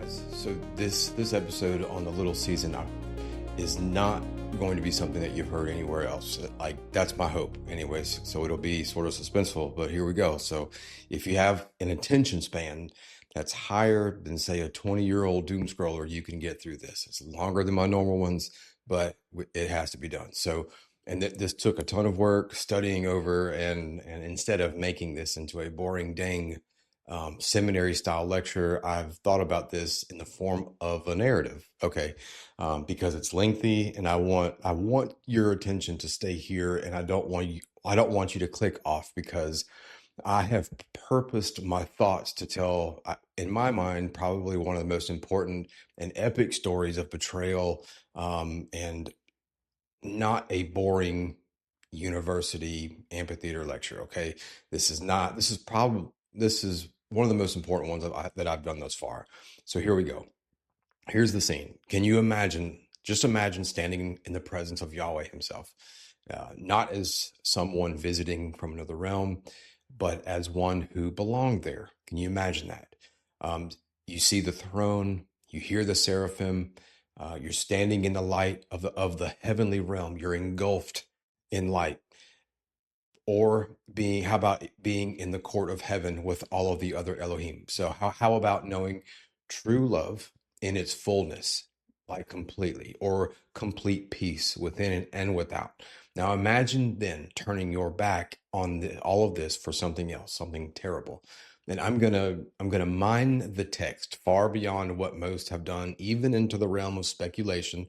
guys. So this episode on the little season is not going to be something that you've heard anywhere else. Like, that's my hope anyways. So it'll be sort of suspenseful, but here we go. So if you have an attention span that's higher than, say, a 20-year-old doom scroller, you can get through this. It's longer than my normal ones, but it has to be done. So, and this took a ton of work studying over, and instead of making this into a boring dang seminary style lecture, I've thought about this in the form of a narrative. Okay. Because it's lengthy, and I want your attention to stay here, and I don't want you to click off, because I have purposed my thoughts to tell, in my mind, probably one of the most important and epic stories of betrayal, and not a boring university amphitheater lecture. Okay. This is one of the most important ones that I've done thus far. So here we go. Here's the scene. Can you just imagine standing in the presence of Yahweh himself, not as someone visiting from another realm, but as one who belonged there. Can you imagine that? You see the throne, you hear the seraphim, you're standing in the light of the heavenly realm. You're engulfed in light. Or how about being in the court of heaven with all of the other Elohim? So how about knowing true love in its fullness, like completely, or complete peace within and without? Now imagine then turning your back on all of this for something else, something terrible. And I'm gonna mine the text far beyond what most have done, even into the realm of speculation,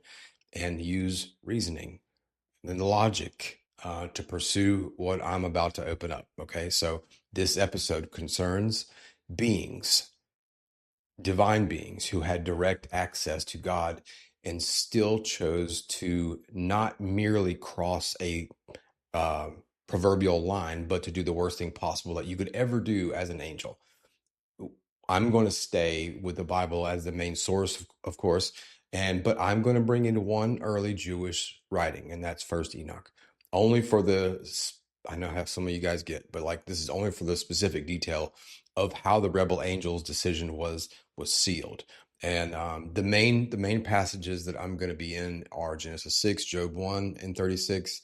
and use reasoning and logic to pursue what I'm about to open up. Okay, so this episode concerns beings, divine beings, who had direct access to God and still chose to not merely cross a proverbial line, but to do the worst thing possible that you could ever do as an angel. I'm going to stay with the Bible as the main source, of course, but I'm going to bring in one early Jewish writing, and that's First Enoch. Only for I know how some of you guys get, but like, this is only for the specific detail of how the rebel angel's decision was sealed. And the main passages that I'm going to be in are Genesis 6, Job 1 and 36,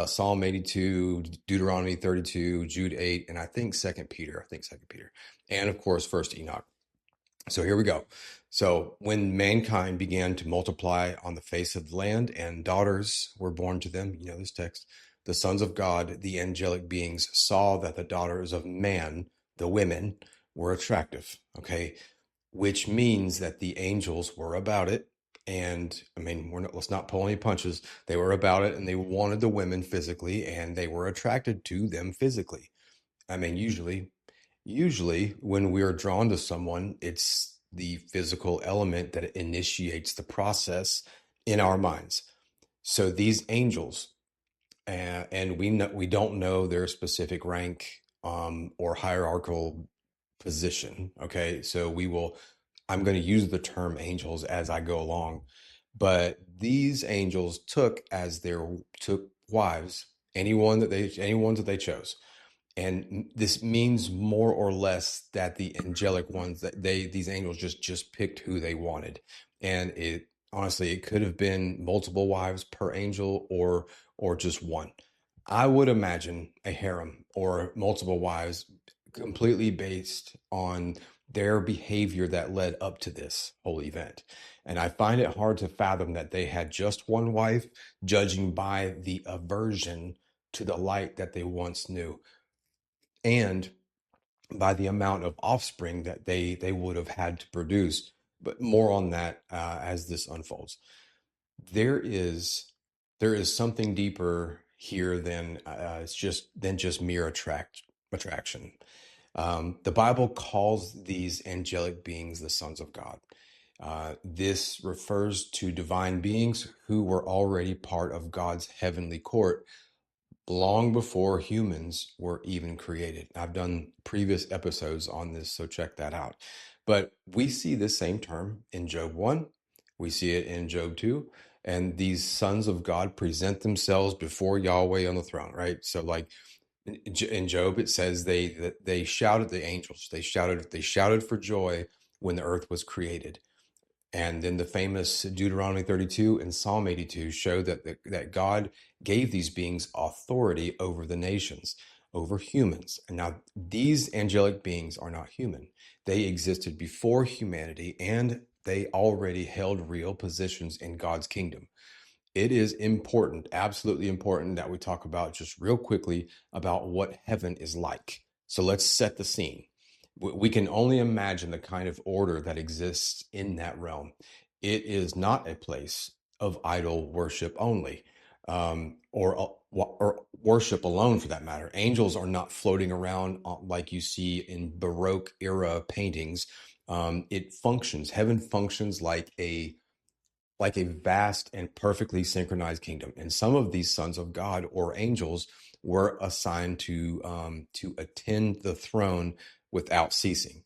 Psalm 82, Deuteronomy 32, Jude 8, and I think Second Peter, and of course First Enoch. So here we go. So when mankind began to multiply on the face of the land, and daughters were born to them, you know this text, the sons of God, the angelic beings, saw that the daughters of man, the women, were attractive. Okay, which means that the angels were about it. And I mean, let's not pull any punches. They were about it, and they wanted the women physically, and they were attracted to them physically. I mean, usually when we are drawn to someone, it's the physical element that initiates the process in our minds. So these angels, and we don't know their specific rank or hierarchical position. Okay, so I'm going to use the term angels as I go along, but these angels took wives, anyone that they chose. And this means more or less that the angelic ones, that these angels just picked who they wanted. And it could have been multiple wives per angel, or just one. I would imagine a harem or multiple wives, completely based on their behavior that led up to this whole event. And I find it hard to fathom that they had just one wife, judging by the aversion to the light that they once knew, and by the amount of offspring that they would have had to produce. But more on that as this unfolds. There is something deeper here than just mere attraction. The Bible calls these angelic beings the sons of God. This refers to divine beings who were already part of God's heavenly court long before humans were even created. I've done previous episodes on this, so check that out. But we see this same term in Job 1. We see it in Job 2. And these sons of God present themselves before Yahweh on the throne, right? So like in Job, it says they shouted, the angels, they shouted for joy when the earth was created. And then the famous Deuteronomy 32 and Psalm 82 show that God gave these beings authority over the nations, over humans. And now these angelic beings are not human. They existed before humanity, and they already held real positions in God's kingdom. It is important, absolutely important, that we talk about just real quickly about what heaven is like. So let's set the scene. We can only imagine the kind of order that exists in that realm. It is not a place of idol worship only, or worship alone for that matter. Angels are not floating around like you see in Baroque era paintings. Heaven functions like a vast and perfectly synchronized kingdom. And some of these sons of God or angels were assigned to attend the throne without ceasing.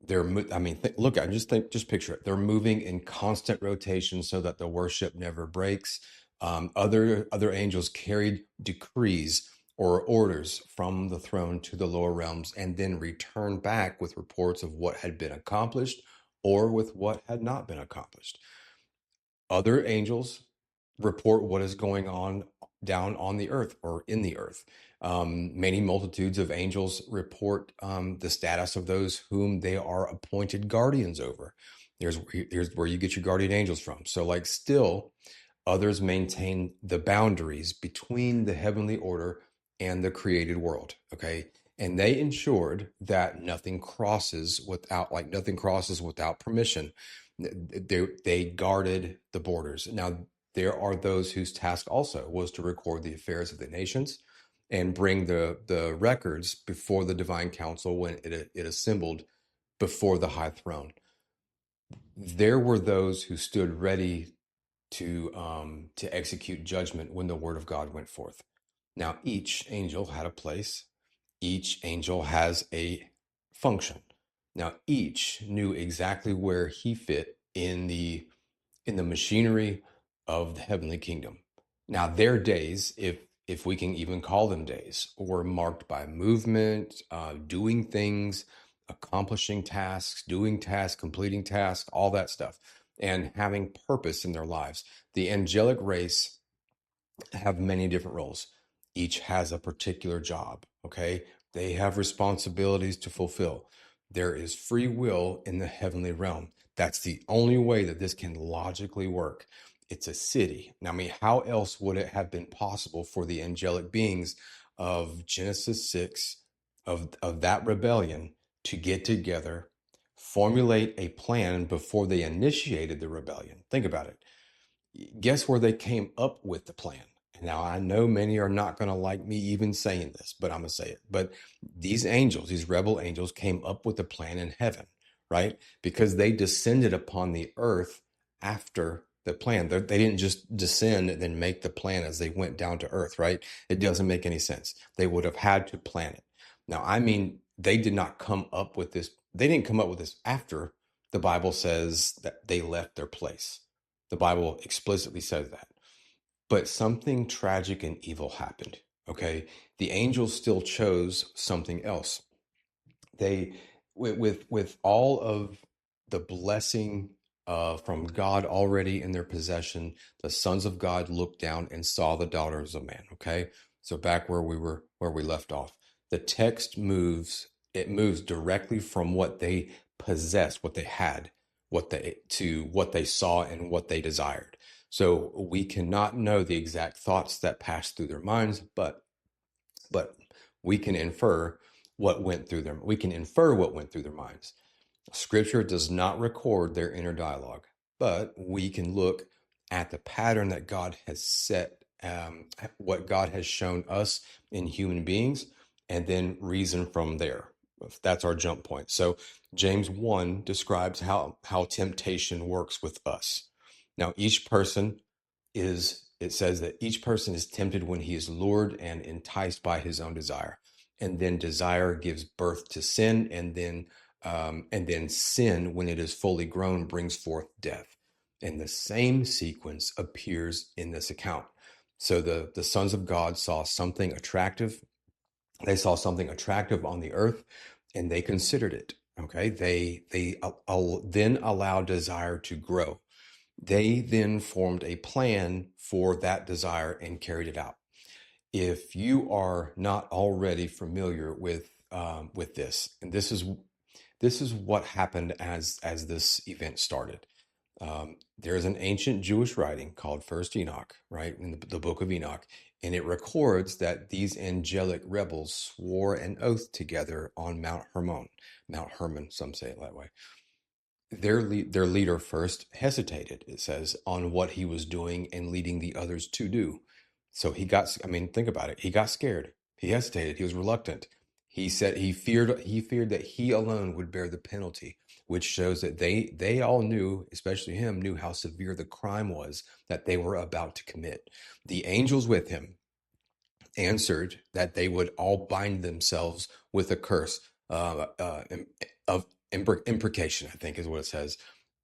Just picture it. They're moving in constant rotation so that the worship never breaks. Other angels carried decrees or orders from the throne to the lower realms and then returned back with reports of what had been accomplished or with what had not been accomplished. Other angels report what is going on down on the earth or in the earth. Many multitudes of angels report the status of those whom they are appointed guardians over. Here's where you get your guardian angels from. So, like, still, others maintain the boundaries between the heavenly order and the created world. Okay. And they ensured that nothing crosses without permission. They guarded the borders. Now, there are those whose task also was to record the affairs of the nations and bring the records before the divine council when it assembled before the high throne. There were those who stood ready to execute judgment when the word of God went forth. Now, each angel had a place. Each angel has a function. Now, each knew exactly where he fit in the machinery of the heavenly kingdom. Now, their days, if we can even call them days, were marked by movement, doing things, accomplishing tasks, doing tasks, completing tasks, all that stuff, and having purpose in their lives. The angelic race have many different roles. Each has a particular job, okay? They have responsibilities to fulfill. There is free will in the heavenly realm. That's the only way that this can logically work. It's a city. Now, I mean, how else would it have been possible for the angelic beings of Genesis 6, of that rebellion, to get together, formulate a plan before they initiated the rebellion? Think about it. Guess where they came up with the plan? Now, I know many are not going to like me even saying this, but I'm going to say it. But these angels, these rebel angels, came up with a plan in heaven, right? Because they descended upon the earth after the plan. They didn't just descend and then make the plan as they went down to earth, right? It doesn't make any sense. They would have had to plan it. Now, I mean, they did not come up with this. They didn't come up with this after the Bible says that they left their place. The Bible explicitly says that. But something tragic and evil happened. Okay. The angels still chose something else. They, with all of the blessing from God already in their possession, the sons of God looked down and saw the daughters of man. Okay. So back where we left off, the text moves directly from what they possessed, what they had, to what they saw and what they desired. So we cannot know the exact thoughts that passed through their minds, but we can infer what went through them. We can infer what went through their minds. Scripture does not record their inner dialogue, but we can look at the pattern that God has set, what God has shown us in human beings, and then reason from there. That's our jump point. So James 1 describes how temptation works with us. Now, it says that each person is tempted when he is lured and enticed by his own desire. And then desire gives birth to sin, and then sin, when it is fully grown, brings forth death. And the same sequence appears in this account. So the sons of God saw something attractive. They saw something attractive on the earth, and they considered it. Okay, they then allow desire to grow. They then formed a plan for that desire and carried it out. If you are not already familiar with this, and this is what happened as this event started. There is an ancient Jewish writing called First Enoch, right, in the book of Enoch, and it records that these angelic rebels swore an oath together on Mount Hermon, some say it that way. Their leader first hesitated, it says, on what he was doing and leading the others to do. So he got, I mean, think about it. He got scared. He hesitated. He was reluctant. He said he feared that he alone would bear the penalty, which shows that they all knew, especially him, knew how severe the crime was that they were about to commit. The angels with him answered that they would all bind themselves with a curse of imprecation, I think is what it says.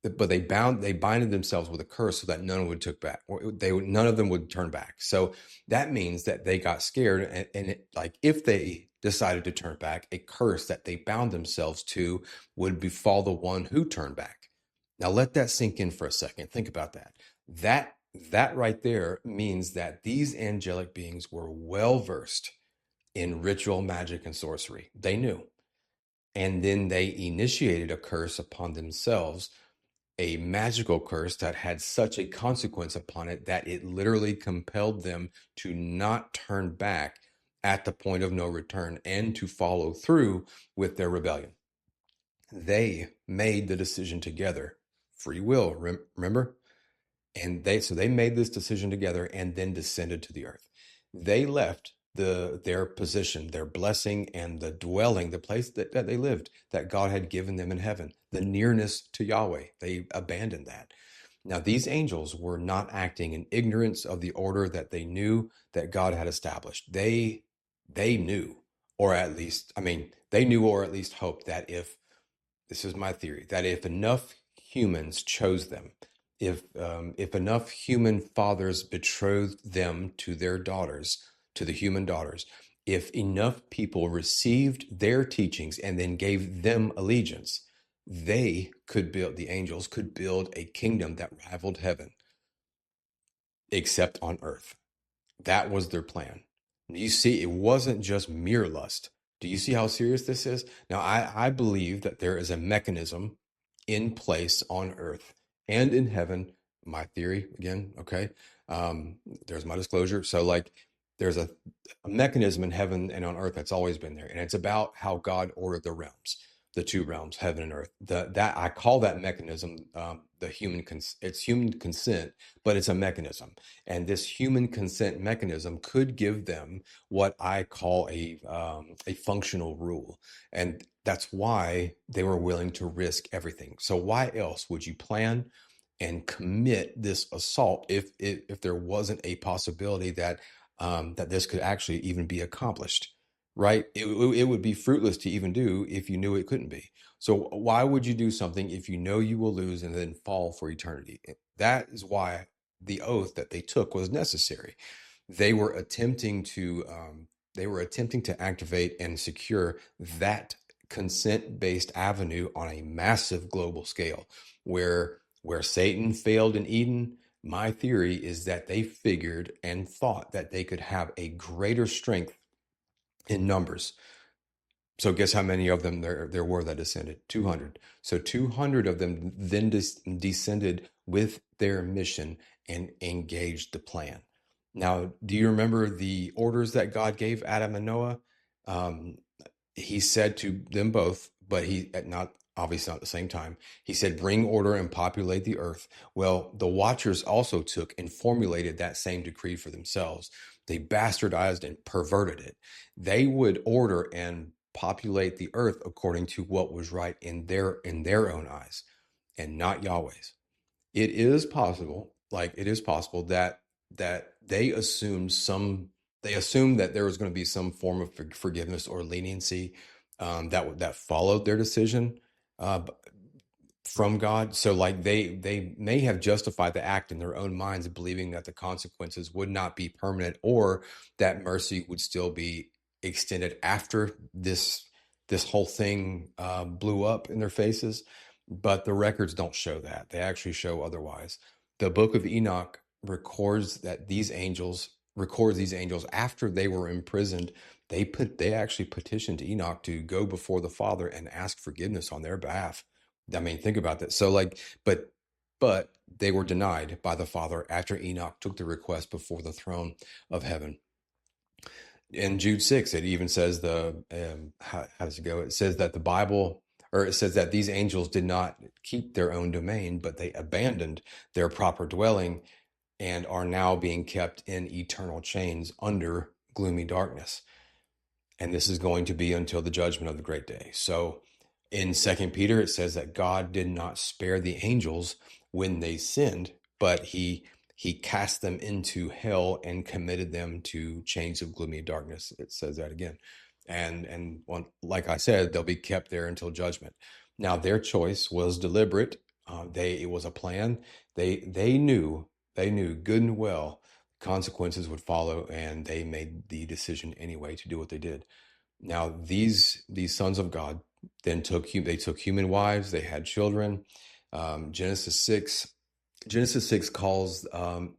But they binded themselves with a curse so that none would took back, or none of them would turn back. So that means that they got scared, and like if they decided to turn back, a curse that they bound themselves to would befall the one who turned back. Now let that sink in for a second. Think about that. That right there means that these angelic beings were well versed in ritual magic and sorcery. They knew. And then they initiated a curse upon themselves, a magical curse that had such a consequence upon it that it literally compelled them to not turn back at the point of no return and to follow through with their rebellion. They made the decision together, free will, remember? And they made this decision together and then descended to the earth. They left their position, their blessing, and the dwelling, the place that they lived, that God had given them in heaven, the nearness to Yahweh. They abandoned that. Now, these angels were not acting in ignorance of the order that they knew that God had established. They knew, or at least, I mean, they knew or at least hoped that if, this is my theory, that if enough humans chose them, if enough human fathers betrothed them to their daughters, to the human daughters, if enough people received their teachings and then gave them allegiance, they could build, the angels could build a kingdom that rivaled heaven, except on earth. That was their plan. You see, it wasn't just mere lust. Do you see how serious this is? Now, I believe that there is a mechanism in place on earth and in heaven. My theory, again, okay? There's my disclosure. So, like, there's a mechanism in heaven and on earth that's always been there. And it's about how God ordered the realms, the two realms, heaven and earth. That I call that mechanism it's human consent, but it's a mechanism. And this human consent mechanism could give them what I call a functional rule. And that's why they were willing to risk everything. So why else would you plan and commit this assault if there wasn't a possibility that that this could actually even be accomplished, right? It would be fruitless to even do if you knew it couldn't be. So why would you do something if you know you will lose and then fall for eternity? That is why the oath that they took was necessary. They were attempting to activate and secure that consent-based avenue on a massive global scale. Where Satan failed in Eden, my theory is that they figured and thought that they could have a greater strength in numbers. So guess how many of them there were that descended? 200. So 200 of them then descended with their mission and engaged the plan. Now, do you remember the orders that God gave Adam and Noah? He said to them both, but obviously not at the same time. He said, bring order and populate the earth. Well, the watchers also took and formulated that same decree for themselves. They bastardized and perverted it. They would order and populate the earth according to what was right in their own eyes and not Yahweh's. It is possible that they assumed that there was going to be some form of forgiveness or leniency that followed their decision from God. So like they may have justified the act in their own minds, believing that the consequences would not be permanent or that mercy would still be extended after this this whole thing blew up in their faces, but the records don't show that. They actually show otherwise. The book of Enoch records that these angels records these angels after they were imprisoned. They actually petitioned Enoch to go before the Father and ask forgiveness on their behalf. I mean, think about that. So like, but they were denied by the Father after Enoch took the request before the throne of heaven. In Jude 6, it even says how does it go? It says that the Bible, or it says that these angels did not keep their own domain, but they abandoned their proper dwelling and are now being kept in eternal chains under gloomy darkness. And this is going to be until the judgment of the great day. So in Second Peter, it says that God did not spare the angels when they sinned, but he cast them into hell and committed them to chains of gloomy darkness. It says that again. And like I said, they'll be kept there until judgment. Now, their choice was deliberate. It was a plan. They knew good and well consequences would follow, and they made the decision anyway to do what they did. Now, these sons of God then took human wives. They had children. Genesis 6 calls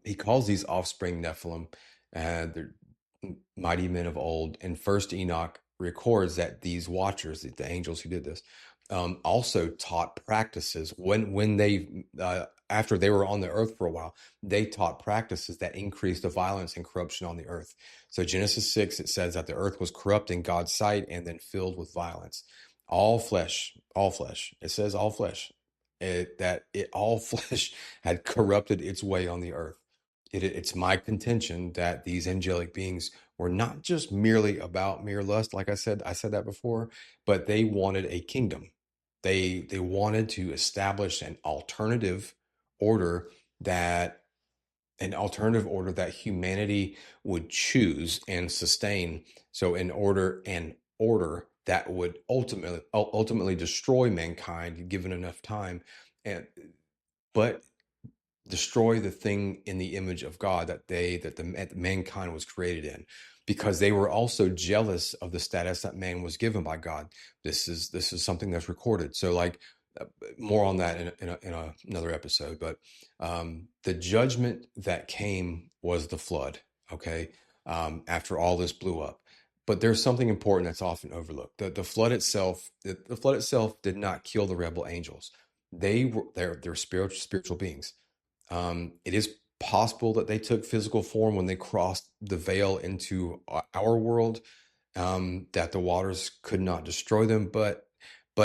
he calls these offspring Nephilim, and they're mighty men of old. And First Enoch records that these watchers, the angels who did this, also taught practices when they after they were on the earth for a while, they taught practices that increased the violence and corruption on the earth. So Genesis 6, it says that the earth was corrupt in God's sight and then filled with violence. All flesh. It says all flesh. All flesh had corrupted its way on the earth. It's my contention that these angelic beings were not just merely about mere lust, like I said that before, but they wanted a kingdom. They wanted to establish order that an alternative order that humanity would choose and sustain. So an order that would ultimately destroy mankind given enough time, but destroy the thing in the image of God that mankind was created in, because they were also jealous of the status that man was given by God. This is something that's recorded. So like more on that in another episode. But the judgment that came was the flood. Okay, after all this blew up. But there's something important that's often overlooked. The flood itself, the flood itself did not kill the rebel angels. They're spiritual beings. It is possible that they took physical form when they crossed the veil into our world, that the waters could not destroy them, but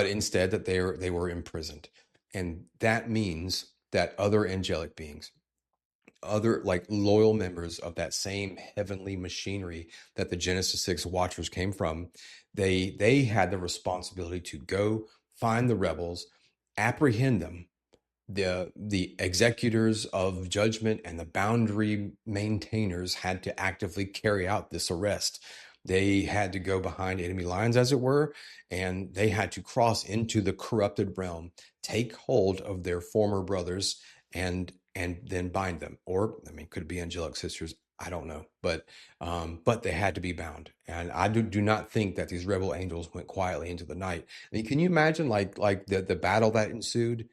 instead that they were imprisoned. And that means that other angelic beings, other like loyal members of that same heavenly machinery that the Genesis 6 watchers came from, they had the responsibility to go find the rebels, apprehend them. The executors of judgment and the boundary maintainers had to actively carry out this arrest. They had to go behind enemy lines, as it were, and they had to cross into the corrupted realm, take hold of their former brothers, and then bind them. Or, I mean, could it be angelic sisters? I don't know, but they had to be bound. And I do not think that these rebel angels went quietly into the night. I mean, can you imagine like the battle that ensued?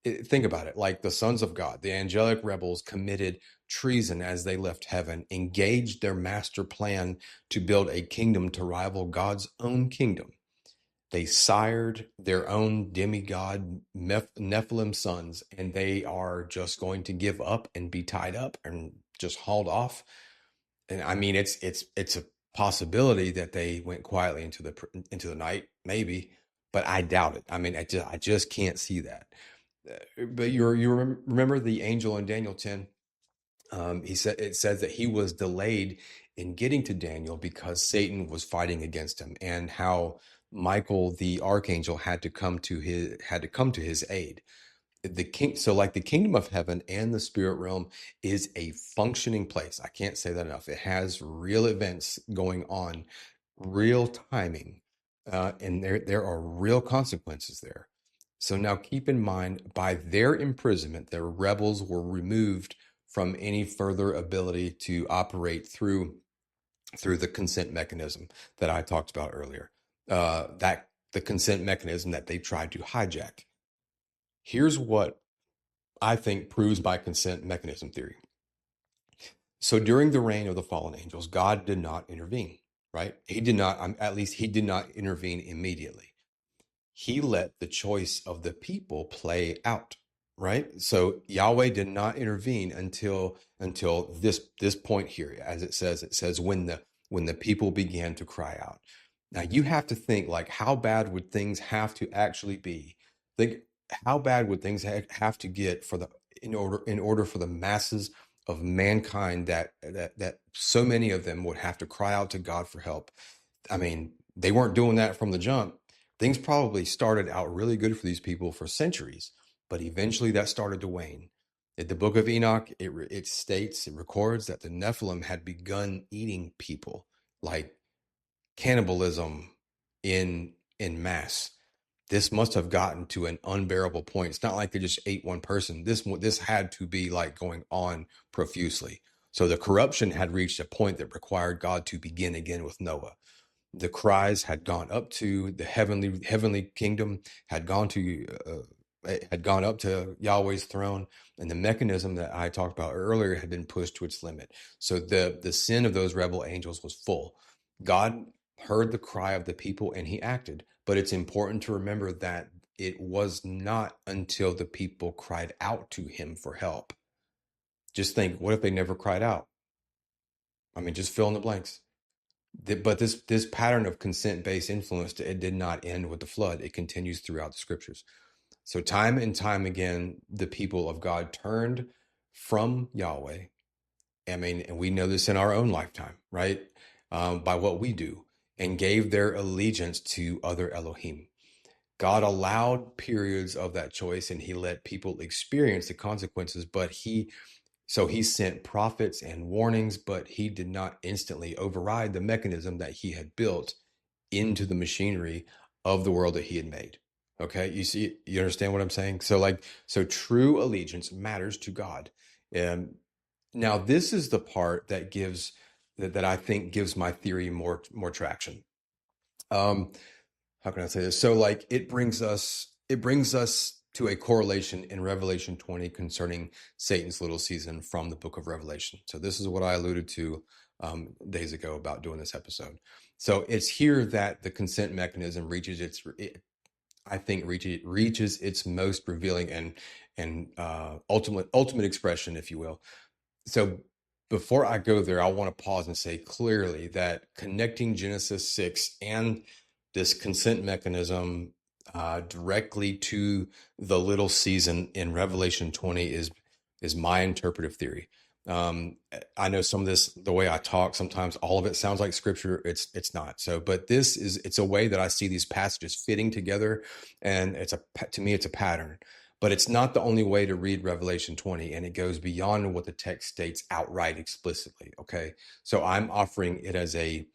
Think about it. Like the sons of God, the angelic rebels committed treason as they left heaven, engaged their master plan to build a kingdom to rival God's own kingdom. They sired their own demigod Nephilim sons, and they are just going to give up and be tied up and just hauled off. And I mean, it's a possibility that they went quietly into the night, maybe, but I doubt it. I mean, I just can't see that. But remember the angel in Daniel 10. It says that he was delayed in getting to Daniel because Satan was fighting against him, and how Michael the archangel had to come to his aid. The kingdom of heaven and the spirit realm is a functioning place. I can't say that enough. It has real events going on, real timing, and there are real consequences there. So now keep in mind, by their imprisonment, the rebels were removed from any further ability to operate through the consent mechanism that I talked about earlier. That the consent mechanism that they tried to hijack. Here's what I think proves my consent mechanism theory. So during the reign of the fallen angels, God did not intervene, right? He did not, at least he did not intervene immediately. He let the choice of the people play out, right? So Yahweh did not intervene until this point here. As it says when the people began to cry out. Now you have to think, like, how bad would things have to actually be? Think, how bad would things have to get for the in order for the masses of mankind that so many of them would have to cry out to God for help. I mean, they weren't doing that from the jump. Things probably started out really good for these people for centuries, but eventually that started to wane. In the book of Enoch, it records that the Nephilim had begun eating people, like cannibalism in mass. This must have gotten to an unbearable point. It's not like they just ate one person. This had to be like going on profusely. So the corruption had reached a point that required God to begin again with Noah. The cries had gone up to the heavenly kingdom, had gone up to Yahweh's throne, and the mechanism that I talked about earlier had been pushed to its limit. So the sin of those rebel angels was full. God heard the cry of the people and he acted. But it's important to remember that it was not until the people cried out to him for help. Just think, what if they never cried out? I mean, just fill in the blanks. But this pattern of consent-based influence, it did not end with the flood. It continues throughout the scriptures. So time and time again, the people of God turned from Yahweh. I mean, and we know this in our own lifetime, right? By what we do, and gave their allegiance to other Elohim. God allowed periods of that choice and he let people experience the consequences, but he sent prophets and warnings, but he did not instantly override the mechanism that he had built into the machinery of the world that he had made. Okay, you understand what I'm saying? So true allegiance matters to God. Now this is the part that that I think gives my theory more traction. How can I say this? So like it brings us to a correlation in Revelation 20 concerning Satan's little season from the book of Revelation. So this is what I alluded to days ago about doing this episode. So it's here that the consent mechanism reaches its most revealing and ultimate expression, if you will. So before I go there, I want to pause and say clearly that connecting Genesis 6 and this consent mechanism directly to the little season in Revelation 20 is my interpretive theory. I know some of this, the way I talk, sometimes all of it sounds like scripture. It's not. So, but it's a way that I see these passages fitting together, and to me, it's a pattern. But it's not the only way to read Revelation 20, and it goes beyond what the text states outright explicitly. Okay, so I'm offering it as a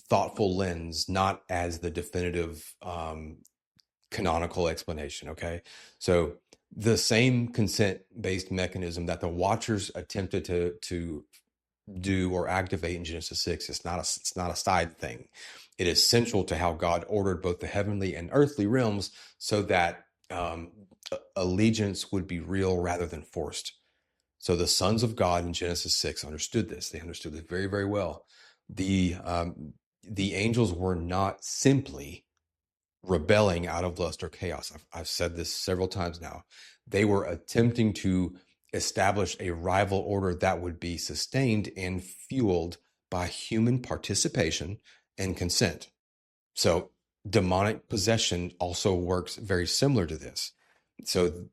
thoughtful lens, not as the definitive canonical explanation. Okay, so the same consent-based mechanism that the Watchers attempted to do or activate in Genesis 6, it's not a side thing. It is central to how God ordered both the heavenly and earthly realms so that allegiance would be real rather than forced. So the sons of God in Genesis 6 understood this. They understood this very, very well. The angels were not simply rebelling out of lust or chaos. I've said this several times now. They were attempting to establish a rival order that would be sustained and fueled by human participation and consent. So demonic possession also works very similar to this. So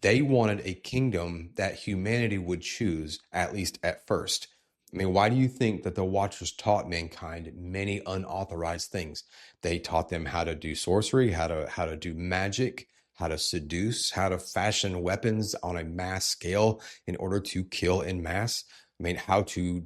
they wanted a kingdom that humanity would choose, at least at first. I mean, why do you think that the Watchers taught mankind many unauthorized things? They taught them how to do sorcery, how to do magic, how to seduce, how to fashion weapons on a mass scale in order to kill in mass. I mean, how to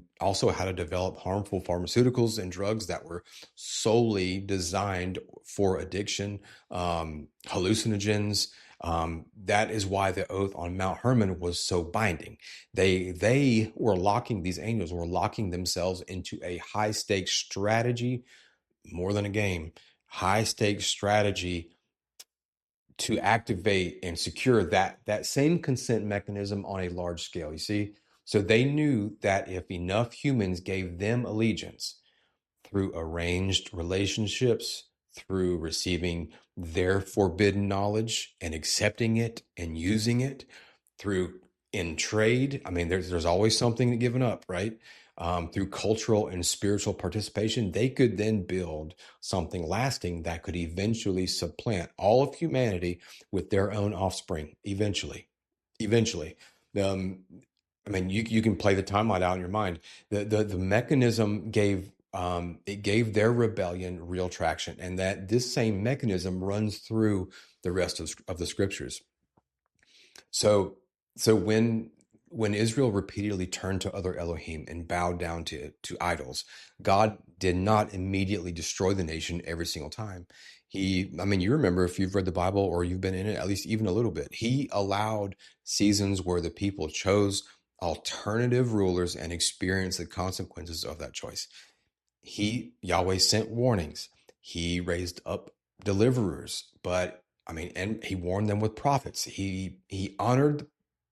develop harmful pharmaceuticals and drugs that were solely designed for addiction, hallucinogens. That is why the oath on Mount Hermon was so binding. These angels were locking themselves into a high stakes strategy, more than a game, high stakes strategy to activate and secure that same consent mechanism on a large scale. You see, so they knew that if enough humans gave them allegiance through arranged relationships, through receiving their forbidden knowledge and accepting it and using it, through in trade. I mean, there's always something to giving up, right? Through cultural and spiritual participation, they could then build something lasting that could eventually supplant all of humanity with their own offspring. Eventually. Um, I mean, you can play the timeline out in your mind. The mechanism gave it gave their rebellion real traction, and that this same mechanism runs through the rest of the scriptures. So so when Israel repeatedly turned to other Elohim and bowed down to idols, God did not immediately destroy the nation every single time. I mean, you remember if you've read the Bible or you've been in it, at least even a little bit, he allowed seasons where the people chose alternative rulers and experienced the consequences of that choice. Yahweh sent warnings. He raised up deliverers, but I mean, and he warned them with prophets. He honored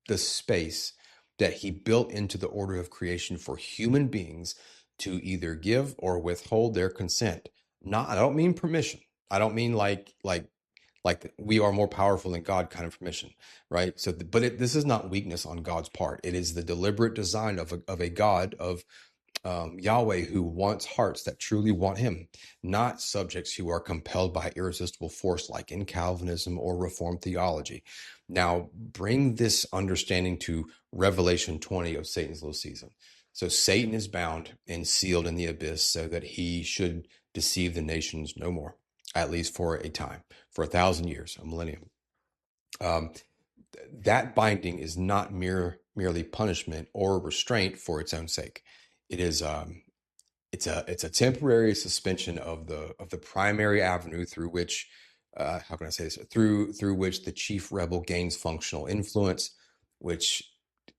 the space that he built into the order of creation for human beings to either give or withhold their consent. Not, I don't mean permission. I don't mean like we are more powerful than God kind of permission, right? So, this is not weakness on God's part. It is the deliberate design of a God of Yahweh who wants hearts that truly want him, not subjects who are compelled by irresistible force like in Calvinism or Reformed theology. Now, bring this understanding to Revelation 20 of Satan's little season. So Satan is bound and sealed in the abyss so that he should deceive the nations no more, at least for a time, for 1,000 years, a millennium. Um, that binding is not merely punishment or restraint for its own sake. It is it's a temporary suspension of the primary avenue through which how can I say this, through which the chief rebel gains functional influence, which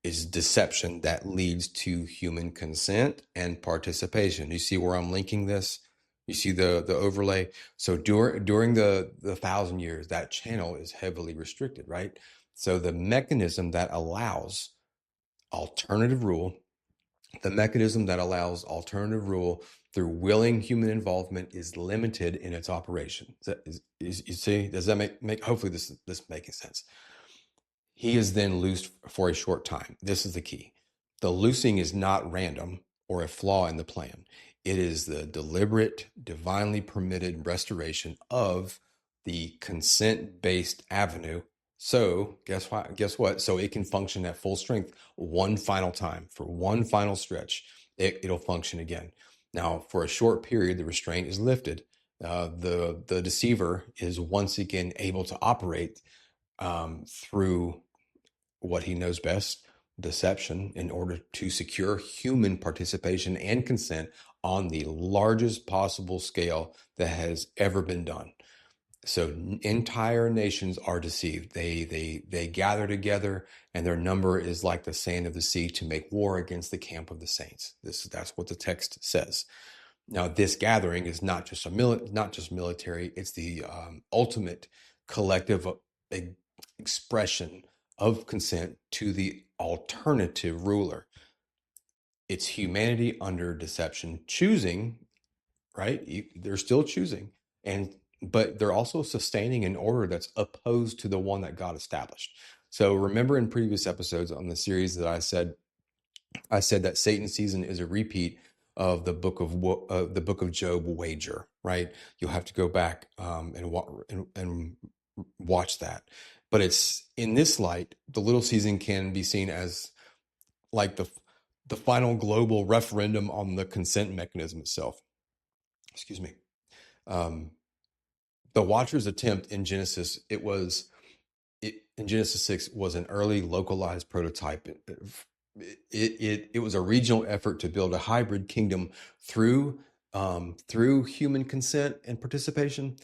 is deception that leads to human consent and participation. You see where I'm linking this? You see the overlay? So during the 1,000 years, that channel is heavily restricted, right? So the mechanism that allows alternative rule the mechanism that allows alternative rule through willing human involvement is limited in its operation. You see, does that make hopefully this making sense? He is then loosed for a short time. This is the key. The loosing is not random or a flaw in the plan. It is the deliberate, divinely permitted restoration of the consent-based avenue. So guess what? So it can function at full strength one final time. For one final stretch, it'll function again. Now, for a short period, the restraint is lifted. The deceiver is once again able to operate through what he knows best, deception, in order to secure human participation and consent on the largest possible scale that has ever been done. So entire nations are deceived. They gather together, and their number is like the sand of the sea to make war against the camp of the saints. That's what the text says. Now, this gathering is not just military. It's the ultimate collective expression of consent to the alternative ruler. It's humanity under deception, choosing, right? They're still choosing, but they're also sustaining an order that's opposed to the one that God established. So remember in previous episodes on the series that I said that Satan's season is a repeat of the book of Job wager, right? You'll have to go back and watch that. But it's in this light, the little season can be seen as like the final global referendum on the consent mechanism itself. Excuse me. The Watcher's attempt in Genesis, in Genesis 6 was an early localized prototype. It was a regional effort to build a hybrid kingdom through human consent and participation.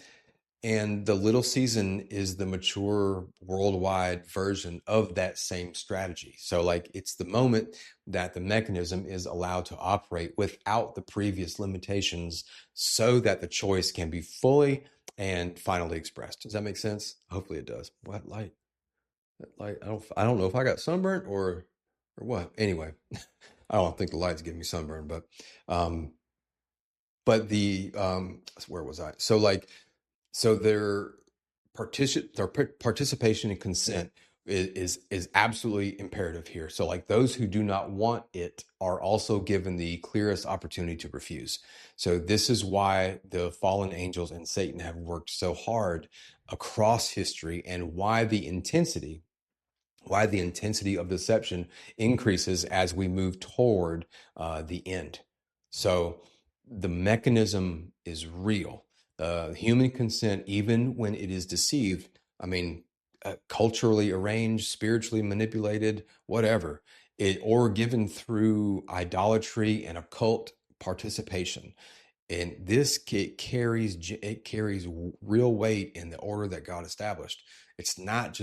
And the little season is the mature worldwide version of that same strategy. So, like, it's the moment that the mechanism is allowed to operate without the previous limitations so that the choice can be fully and finally expressed. Does that make sense? Hopefully it does. What light? That light, I don't know if I got sunburnt or what. Anyway, I don't think the light's giving me sunburn, um but where was I? So, like, so their participation and consent is absolutely imperative here. So, like, those who do not want it are also given the clearest opportunity to refuse. So this is why the fallen angels and Satan have worked so hard across history, and why the intensity of deception increases as we move toward the end. So the mechanism is real. Human consent, even when it is deceived, I mean, culturally arranged, spiritually manipulated, whatever, or given through idolatry and occult participation, and this it carries real weight in the order that God established. It's not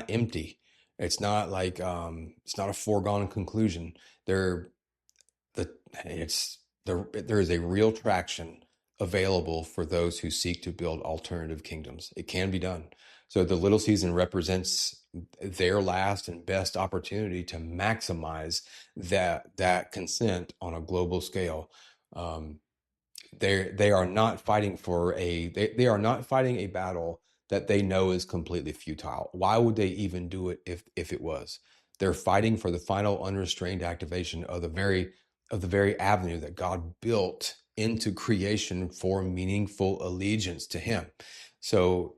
empty. It's not like it's not a foregone conclusion. There the it's there is a real traction available for those who seek to build alternative kingdoms. It can be done. So the little season represents their last and best opportunity to maximize that consent on a global scale. Um, they are not fighting they are not fighting a battle that they know is completely futile. Why would they even do it if it was? They're fighting for the final unrestrained activation of the very avenue that God built into creation for meaningful allegiance to Him. So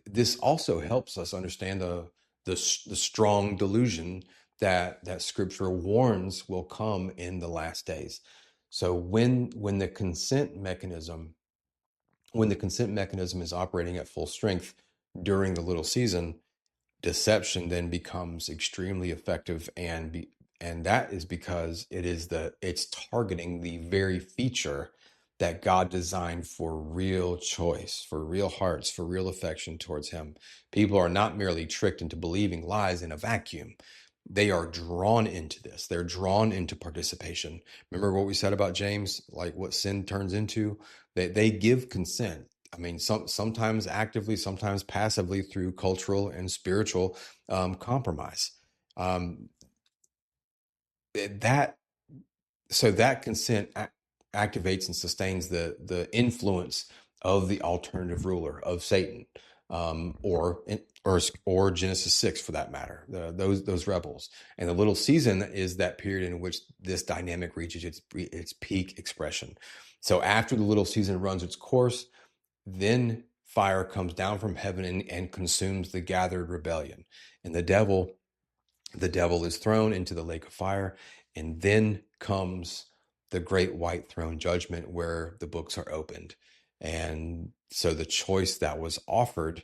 this also helps us understand the strong delusion that Scripture warns will come in the last days. So when the consent mechanism is operating at full strength during the little season, deception then becomes extremely effective, and that is because it's targeting the very feature that God designed for real choice, for real hearts, for real affection towards Him. People are not merely tricked into believing lies in a vacuum. They are drawn into this. They're drawn into participation. Remember what we said about James, like what sin turns into? They give consent. I mean, sometimes actively, sometimes passively through cultural and spiritual compromise. Um, that so that consent activates and sustains the influence of the alternative ruler of Satan, or Genesis 6 for that matter, those rebels. And the little season is that period in which this dynamic reaches its peak expression. So after the little season runs its course, then fire comes down from heaven and consumes the gathered rebellion, and the devil is thrown into the lake of fire. And then comes the great white throne judgment, where the books are opened. And so the choice that was offered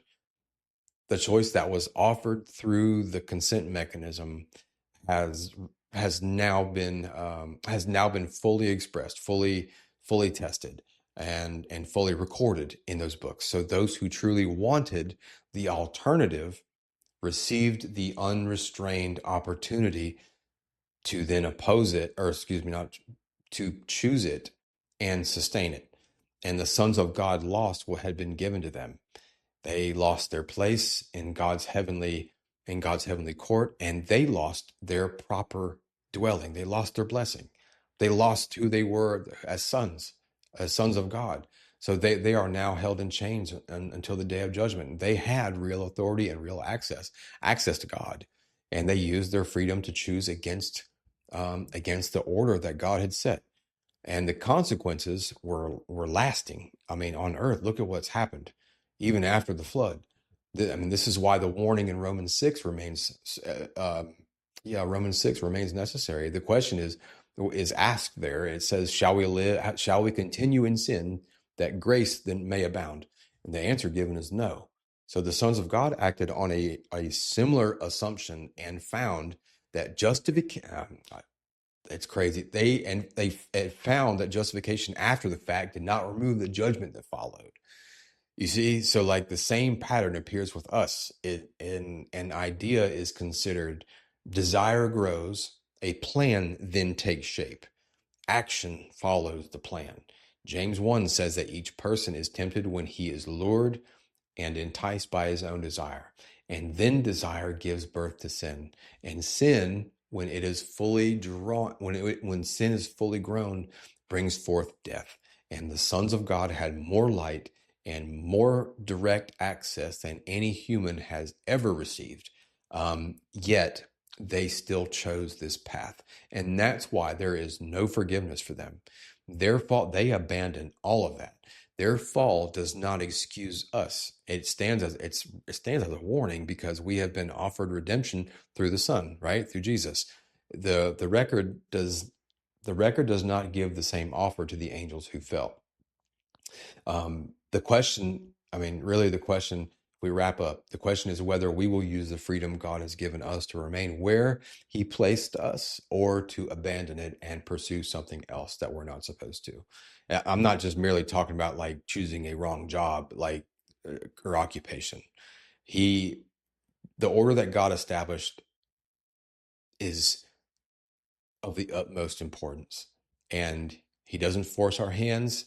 through the consent mechanism has has now been fully expressed, fully tested, and fully recorded in those books. So those who truly wanted the alternative received the unrestrained opportunity to then oppose it, or excuse me, not to choose it and sustain it. And the sons of God lost what had been given to them. They lost their place in God's heavenly court, and they lost their proper dwelling. They lost their blessing. They lost who they were as sons of God. So they are now held in chains until the day of judgment. They had real authority and real access to God, and they used their freedom to choose against the order that God had set. And the consequences were lasting. I mean, on earth, look at what's happened even after the flood. I mean, this is why the warning in Romans 6 remains Romans 6 remains necessary. The question is asked there. It says, shall we continue in sin that grace then may abound? And the answer given is no. So the sons of God acted on a similar assumption and found that justification, it's crazy. They found that justification after the fact did not remove the judgment that followed. You see, so like the same pattern appears with us. An idea is considered, desire grows, a plan then takes shape. Action follows the plan. James 1 says that each person is tempted when he is lured and enticed by his own desire. And then desire gives birth to sin. And sin, when it is fully drawn, when sin is fully grown, brings forth death. And the sons of God had more light and more direct access than any human has ever received. Yet they still chose this path. And that's why there is no forgiveness for them. Their fault, they abandoned all of that. Their fall does not excuse us. It stands as a warning, because we have been offered redemption through the Son, right? Through Jesus. The record does not give the same offer to the angels who fell. The question, really the question, if we wrap up, the question is whether we will use the freedom God has given us to remain where he placed us, or to abandon it and pursue something else that we're not supposed to. I'm not just merely talking about like choosing a wrong job, or occupation. The order that God established is of the utmost importance, and he doesn't force our hands,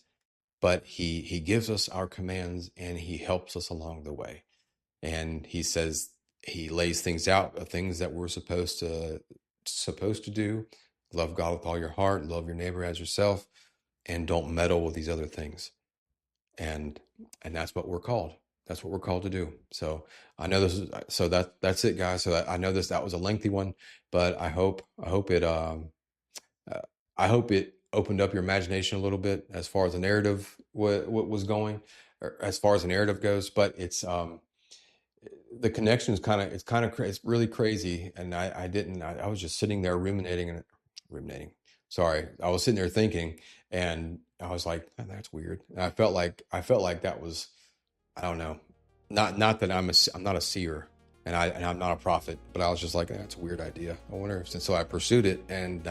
but he gives us our commands, and he helps us along the way. And he says, he lays things out, things that we're supposed to do. Love God with all your heart, love your neighbor as yourself, and don't meddle with these other things. And that's what we're called. That's what we're called to do. So I know that's it, guys. So I know that was a lengthy one, but I hope it opened up your imagination a little bit as far as the narrative, what was going, or as far as the narrative goes. But it's the connection is it's really crazy. And I was just sitting there ruminating. Sorry, I was sitting there thinking, and I was like, oh, that's weird. And I felt like that was, I don't know, not that I'm not a seer, and I'm not a prophet, but I was just like, that's a weird idea. I wonder if, so I pursued it and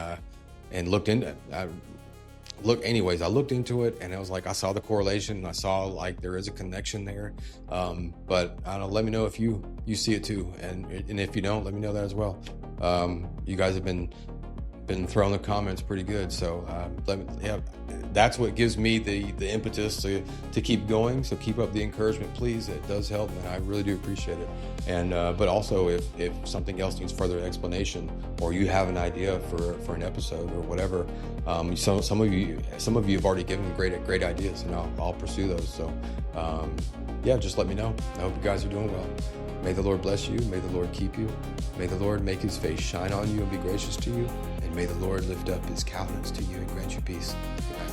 looked into it. I looked into it, and it was like, I saw the correlation. I saw like there is a connection there. But I don't know, let me know if you see it too. And if you don't, let me know that as well. You guys have been throwing the comments pretty good. So that's what gives me the impetus to keep going. So keep up the encouragement, please. It does help, and I really do appreciate it. And but also, if something else needs further explanation, or you have an idea for an episode or whatever, some of you have already given great ideas, and I'll pursue those. So just let me know. I hope you guys are doing well. May the Lord bless you. May the Lord keep you. May the Lord make his face shine on you and be gracious to you. And may the Lord lift up his countenance to you and grant you peace. Good night.